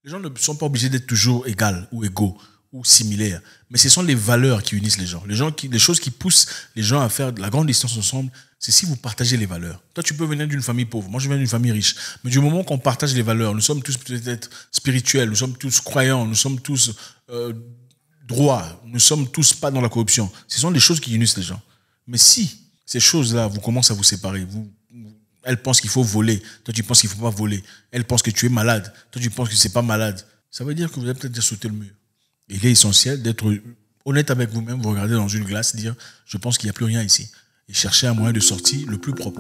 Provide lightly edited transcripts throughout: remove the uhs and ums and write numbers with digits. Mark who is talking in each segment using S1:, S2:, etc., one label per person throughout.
S1: Les gens ne sont pas obligés d'être toujours égales ou égaux ou similaires. Mais ce sont les valeurs qui unissent les gens. Les choses qui poussent les gens à faire de la grande distance ensemble, c'est si vous partagez les valeurs. Toi, tu peux venir d'une famille pauvre. Moi, je viens d'une famille riche. Mais du moment qu'on partage les valeurs, nous sommes tous peut-être spirituels, nous sommes tous croyants, nous sommes tous droits, nous sommes tous pas dans la corruption. Ce sont les choses qui unissent les gens. Mais si ces choses-là vous commencent à vous séparer, elle pense qu'il faut voler, toi tu penses qu'il ne faut pas voler, elle pense que tu es malade, toi tu penses que c'est pas malade, ça veut dire que vous avez peut-être sauté le mur. Il est essentiel d'être honnête avec vous-même, vous regardez dans une glace, dire je pense qu'il n'y a plus rien ici, et chercher un moyen de sortie le plus propre.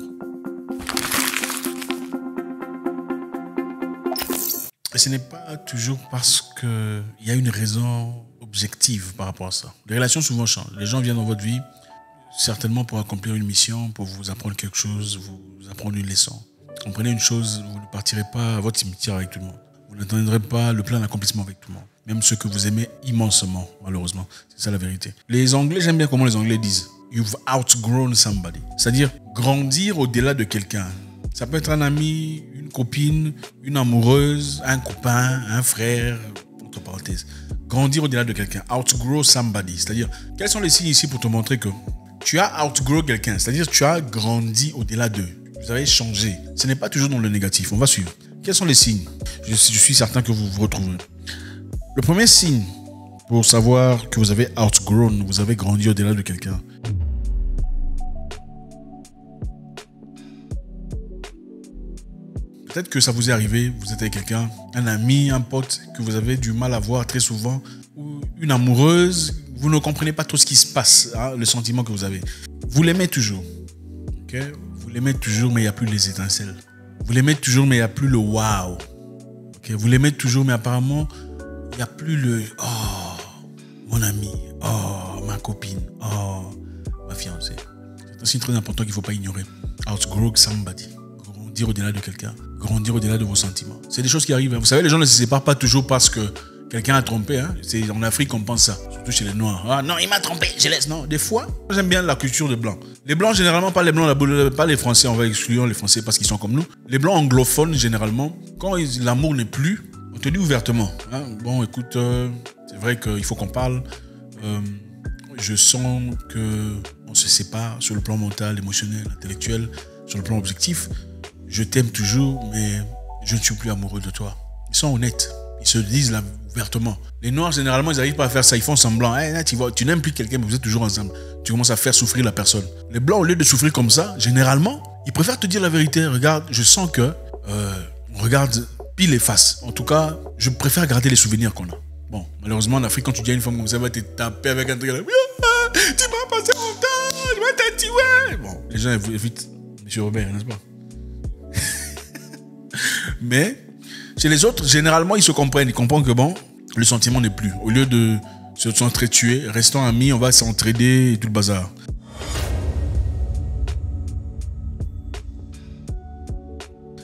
S1: Et ce n'est pas toujours parce qu'il y a une raison objective par rapport à ça. Les relations souvent changent. Les gens viennent dans votre vie certainement pour accomplir une mission, pour vous apprendre quelque chose, vous apprendre une leçon. Comprenez une chose, vous ne partirez pas à votre cimetière avec tout le monde. Vous n'atteindrez pas le plein accomplissement avec tout le monde. Même ceux que vous aimez immensement, malheureusement. C'est ça la vérité. Les Anglais, j'aime bien comment les Anglais disent « You've outgrown somebody ». C'est-à-dire grandir au-delà de quelqu'un. Ça peut être un ami, une copine, une amoureuse, un copain, un frère, entre parenthèses. Grandir au-delà de quelqu'un. Outgrow somebody. C'est-à-dire, quels sont les signes ici pour te montrer que tu as outgrow quelqu'un, c'est-à-dire tu as grandi au-delà d'eux. Vous avez changé. Ce n'est pas toujours dans le négatif. On va suivre. Quels sont les signes? Je suis certain que vous vous retrouverez. Le premier signe pour savoir que vous avez outgrown, vous avez grandi au-delà de quelqu'un. Peut-être que ça vous est arrivé, vous êtes avec quelqu'un, un ami, un pote que vous avez du mal à voir très souvent, ou une amoureuse. Vous ne comprenez pas tout ce qui se passe, hein, le sentiment que vous avez. Vous l'aimez toujours. Okay? Vous l'aimez toujours, mais il n'y a plus les étincelles. Vous l'aimez toujours, mais il n'y a plus le wow. Okay? Vous l'aimez toujours, mais apparemment, il n'y a plus le « Oh, mon ami. Oh, ma copine. Oh, ma fiancée. » C'est un signe très important qu'il ne faut pas ignorer. Outgrow somebody. Grandir au-delà de quelqu'un. Grandir au-delà de vos sentiments. C'est des choses qui arrivent. Vous savez, les gens ne se séparent pas toujours parce que quelqu'un a trompé, hein. C'est en Afrique qu'on pense ça, surtout chez les Noirs. Ah non, il m'a trompé, je laisse. Non, des fois, j'aime bien la culture des Blancs. Les Blancs, généralement, pas les Blancs, pas les Français, on va exclure les Français parce qu'ils sont comme nous. Les Blancs anglophones, généralement, quand l'amour n'est plus, on te dit ouvertement. Hein, bon, écoute, c'est vrai qu'il faut qu'on parle. Je sens qu'on se sépare sur le plan mental, émotionnel, intellectuel, sur le plan objectif. Je t'aime toujours, mais je ne suis plus amoureux de toi. Ils sont honnêtes. Ils se disent là ouvertement. Les Noirs, généralement, ils n'arrivent pas à faire ça. Ils font semblant. Hey, là, tu n'aimes plus quelqu'un, mais vous êtes toujours ensemble. Tu commences à faire souffrir la personne. Les Blancs, au lieu de souffrir comme ça, généralement, ils préfèrent te dire la vérité. Regarde, je sens que on regarde pile et face. En tout cas, je préfère garder les souvenirs qu'on a. Bon, malheureusement, en Afrique, quand tu dis à une femme comme ça, elle va te taper avec un truc. Tu m'as passé mon temps, je vais te tuer. Bon, les gens évitent M. Robert, n'est-ce pas? Mais chez les autres, généralement, ils se comprennent. Ils comprennent que bon, le sentiment n'est plus. Au lieu de se s'entretuer, restons amis, on va s'entraider et tout le bazar.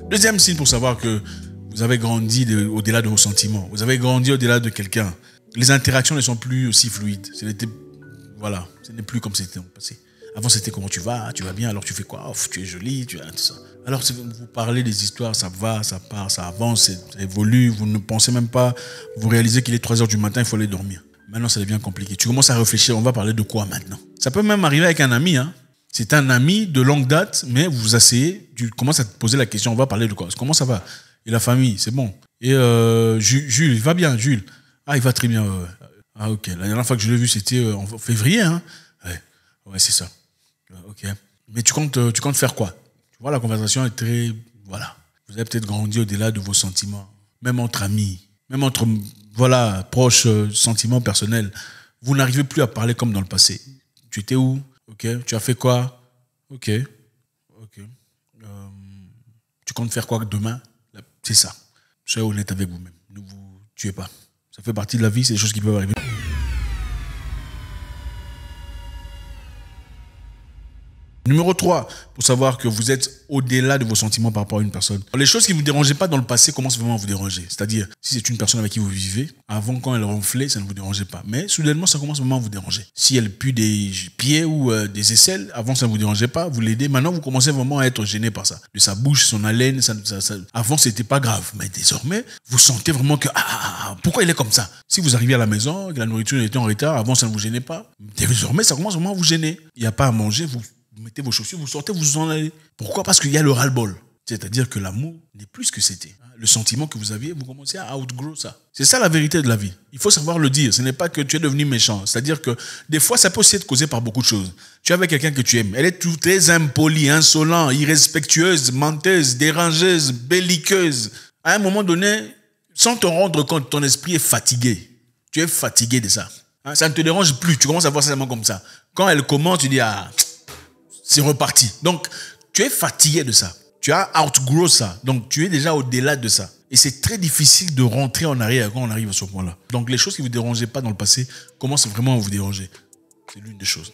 S1: Deuxième signe pour savoir que vous avez grandi au-delà de vos sentiments. Vous avez grandi au-delà de quelqu'un. Les interactions ne sont plus aussi fluides. Voilà, ce n'est plus comme c'était dans le passé. Avant, c'était comment tu vas bien, alors tu fais quoi? Oh, tu es jolie, tu as tout ça. Alors, vous parlez des histoires, ça va, ça part, ça avance, ça évolue, vous ne pensez même pas, vous réalisez qu'il est 3h du matin, il faut aller dormir. Maintenant, ça devient compliqué. Tu commences à réfléchir, on va parler de quoi maintenant? Ça peut même arriver avec un ami, hein. C'est un ami de longue date, mais vous vous asseyez, tu commences à te poser la question, on va parler de quoi? Comment ça va? Et la famille, c'est bon. Et Jules, il va bien, Jules? Ah, il va très bien. Ah, ok. La dernière fois que je l'ai vu, c'était en février, hein. Ouais, c'est ça. Ok. Mais tu comptes faire quoi? Tu vois, la conversation est très... Voilà. Vous avez peut-être grandi au-delà de vos sentiments. Même entre amis. Même entre, voilà, proches, sentiments personnels. Vous n'arrivez plus à parler comme dans le passé. Tu étais où? Ok. Tu as fait quoi? Ok. Tu comptes faire quoi demain? C'est ça. Soyez honnête avec vous-même. Ne vous tuez pas. Ça fait partie de la vie, c'est des choses qui peuvent arriver. Numéro 3, pour savoir que vous êtes au-delà de vos sentiments par rapport à une personne. Les choses qui ne vous dérangeaient pas dans le passé commencent vraiment à vous déranger. C'est-à-dire, si c'est une personne avec qui vous vivez, avant quand elle ronflait, ça ne vous dérangeait pas. Mais soudainement, ça commence vraiment à vous déranger. Si elle pue des pieds ou des aisselles, avant ça ne vous dérangeait pas, vous l'aidez. Maintenant, vous commencez vraiment à être gêné par ça. De sa bouche, son haleine, avant, c'était pas grave. Mais désormais, vous sentez vraiment que, pourquoi il est comme ça? Si vous arrivez à la maison, que la nourriture était en retard, avant ça ne vous gênait pas. Désormais, ça commence vraiment à vous gêner. Il n'y a pas à manger, vous mettez vos chaussures, vous sortez, vous en allez. Pourquoi? Parce qu'il y a le ras-le-bol. C'est-à-dire que l'amour n'est plus ce que c'était. Le sentiment que vous aviez, vous commencez à outgrow ça. C'est ça la vérité de la vie. Il faut savoir le dire. Ce n'est pas que tu es devenu méchant. C'est-à-dire que des fois, ça peut aussi être causé par beaucoup de choses. Tu es avec quelqu'un que tu aimes. Elle est tout très impolie, insolente, irrespectueuse, menteuse, dérangeuse, belliqueuse. À un moment donné, sans te rendre compte, ton esprit est fatigué. Tu es fatigué de ça. Ça ne te dérange plus. Tu commences à voir ça comme ça. Quand elle commence, tu dis, c'est reparti. Donc, tu es fatigué de ça. Tu as outgrow ça. Donc, tu es déjà au-delà de ça. Et c'est très difficile de rentrer en arrière quand on arrive à ce point-là. Donc, les choses qui ne vous dérangeaient pas dans le passé commencent vraiment à vous déranger. C'est l'une des choses.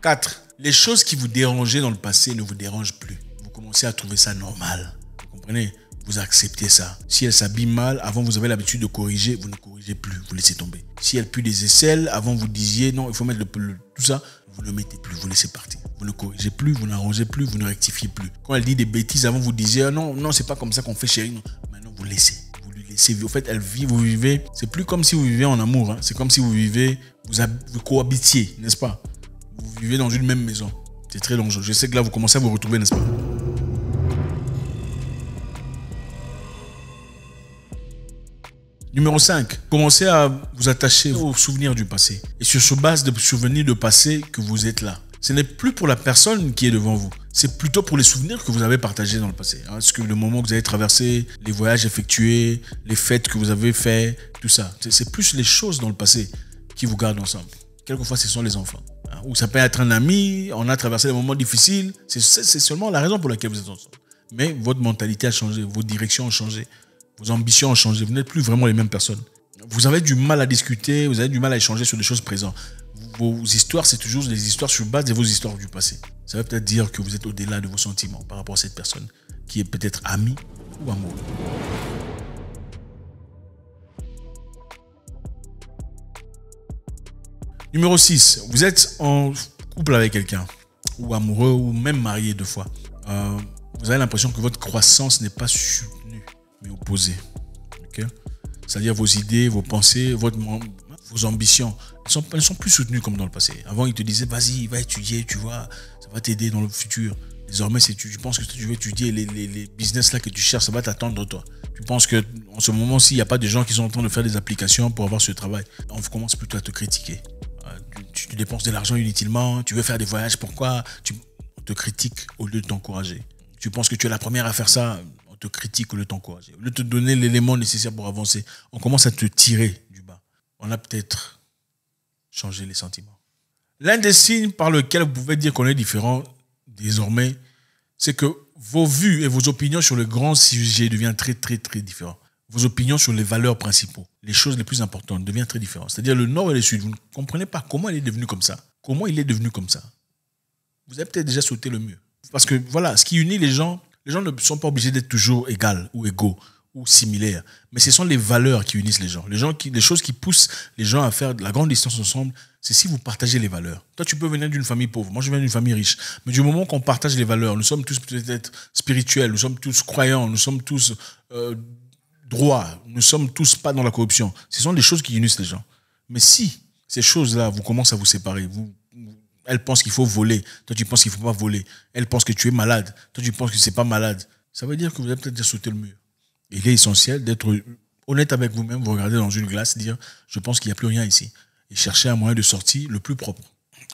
S1: 4. Les choses qui vous dérangeaient dans le passé ne vous dérangent plus. Vous commencez à trouver ça normal. Vous comprenez? Vous acceptez ça. Si elle s'habille mal, avant vous avez l'habitude de corriger, vous ne corrigez plus, vous laissez tomber. Si elle pue des aisselles, avant vous disiez non, il faut mettre tout ça, vous ne le mettez plus, vous laissez partir. Vous ne corrigez plus, vous n'arrangez plus, vous ne rectifiez plus. Quand elle dit des bêtises, avant vous disiez non, c'est pas comme ça qu'on fait chérie. Non. Maintenant vous laissez, vous lui laissez. Au fait, elle vit, vous vivez. C'est plus comme si vous vivez en amour. Hein. C'est comme si vous vivez, vous cohabitiez, n'est-ce pas? Vous vivez dans une même maison. C'est très dangereux. Je sais que là vous commencez à vous retrouver, n'est-ce pas? Numéro 5, commencez à vous attacher aux souvenirs du passé. Et sur ce base de souvenirs de passé que vous êtes là. Ce n'est plus pour la personne qui est devant vous. C'est plutôt pour les souvenirs que vous avez partagés dans le passé. Le moment que vous avez traversé, les voyages effectués, les fêtes que vous avez fait, tout ça. C'est plus les choses dans le passé qui vous gardent ensemble. Quelquefois, ce sont les enfants. Ou ça peut être un ami, on a traversé des moments difficiles. C'est seulement la raison pour laquelle vous êtes ensemble. Mais votre mentalité a changé, vos directions ont changé. Vos ambitions ont changé. Vous n'êtes plus vraiment les mêmes personnes. Vous avez du mal à discuter, vous avez du mal à échanger sur des choses présentes. Vos histoires, c'est toujours des histoires sur base de vos histoires du passé. Ça veut peut-être dire que vous êtes au-delà de vos sentiments par rapport à cette personne qui est peut-être amie ou amoureux. Numéro 6. Vous êtes en couple avec quelqu'un, ou amoureux, ou même marié 2 fois. Vous avez l'impression que votre croissance n'est pas soutenue, mais opposée. Okay? C'est-à-dire vos idées, vos pensées, vos ambitions ne sont plus soutenues comme dans le passé. Avant, ils te disaient, vas-y, va étudier, tu vois, ça va t'aider dans le futur. Désormais, je pense que tu veux étudier les business là que tu cherches, ça va t'attendre toi. Tu penses qu'en ce moment-ci, il n'y a pas de gens qui sont en train de faire des applications pour avoir ce travail. On commence plutôt à te critiquer. Tu dépenses de l'argent inutilement, tu veux faire des voyages, pourquoi? On te critique au lieu de t'encourager. Tu penses que tu es la première à faire ça, on te critique au lieu de t'encourager. Au lieu de te donner l'élément nécessaire pour avancer, on commence à te tirer du bas. On a peut-être changé les sentiments. L'un des signes par lequel vous pouvez dire qu'on est différent désormais, c'est que vos vues et vos opinions sur le grand sujet deviennent très, très, très différents. Vos opinions sur les valeurs principaux, les choses les plus importantes, deviennent très différentes. C'est-à-dire le nord et le sud, vous ne comprenez pas comment il est devenu comme ça. Comment il est devenu comme ça. Vous avez peut-être déjà sauté le mur. Parce que voilà, ce qui unit les gens ne sont pas obligés d'être toujours égales ou égaux ou similaires. Mais ce sont les valeurs qui unissent les gens. Les choses qui poussent les gens à faire de la grande distance ensemble, c'est si vous partagez les valeurs. Toi, tu peux venir d'une famille pauvre. Moi, je viens d'une famille riche. Mais du moment qu'on partage les valeurs, nous sommes tous peut-être spirituels, nous sommes tous croyants, nous sommes tous droits, nous sommes tous pas dans la corruption. Ce sont des choses qui unissent les gens. Mais si ces choses-là, vous commencez à vous séparer, elle pense qu'il faut voler, toi tu penses qu'il ne faut pas voler, elle pense que tu es malade, toi tu penses que c'est pas malade, ça veut dire que vous avez peut-être déjà sauté le mur. Il est essentiel d'être honnête avec vous-même, vous regardez dans une glace, dire je pense qu'il n'y a plus rien ici, et chercher un moyen de sortie le plus propre.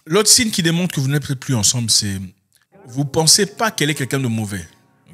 S1: L'autre signe qui démontre que vous n'êtes peut-être plus ensemble, c'est vous ne pensez pas qu'elle est quelqu'un de mauvais.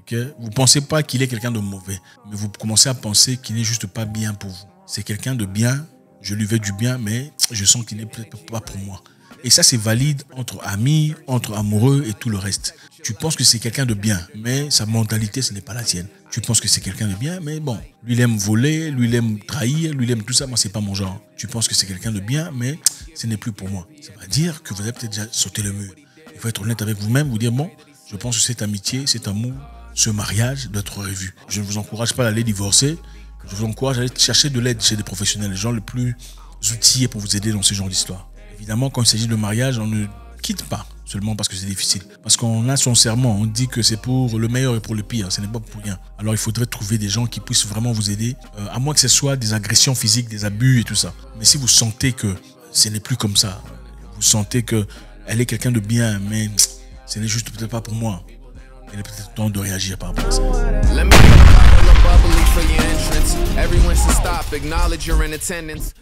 S1: Okay? Vous ne pensez pas qu'il est quelqu'un de mauvais, mais vous commencez à penser qu'il n'est juste pas bien pour vous. C'est quelqu'un de bien, je lui veux du bien, mais je sens qu'il n'est peut-être pas pour moi. Et ça, c'est valide entre amis, entre amoureux et tout le reste. Tu penses que c'est quelqu'un de bien, mais sa mentalité, ce n'est pas la tienne. Tu penses que c'est quelqu'un de bien, mais bon, lui, il aime voler, lui, il aime trahir, lui, il aime tout ça. Moi, c'est pas mon genre. Tu penses que c'est quelqu'un de bien, mais ce n'est plus pour moi. Ça veut dire que vous avez peut-être déjà sauté le mur. Il faut être honnête avec vous-même, vous dire, bon, je pense que cette amitié, cet amour, ce mariage doit être revu. Je ne vous encourage pas à aller divorcer. Je vous encourage à aller chercher de l'aide chez des professionnels, les gens les plus outillés pour vous aider dans ce genre d'histoire. Évidemment, quand il s'agit de mariage, on ne quitte pas seulement parce que c'est difficile. Parce qu'on a son serment, on dit que c'est pour le meilleur et pour le pire, ce n'est pas pour rien. Alors il faudrait trouver des gens qui puissent vraiment vous aider, à moins que ce soit des agressions physiques, des abus et tout ça. Mais si vous sentez que ce n'est plus comme ça, vous sentez qu'elle est quelqu'un de bien, mais ce n'est juste peut-être pas pour moi, il est peut-être temps de réagir par rapport à ça.
S2: Let me bubbly for your entrance. Everyone should stop, acknowledge you're in attendance.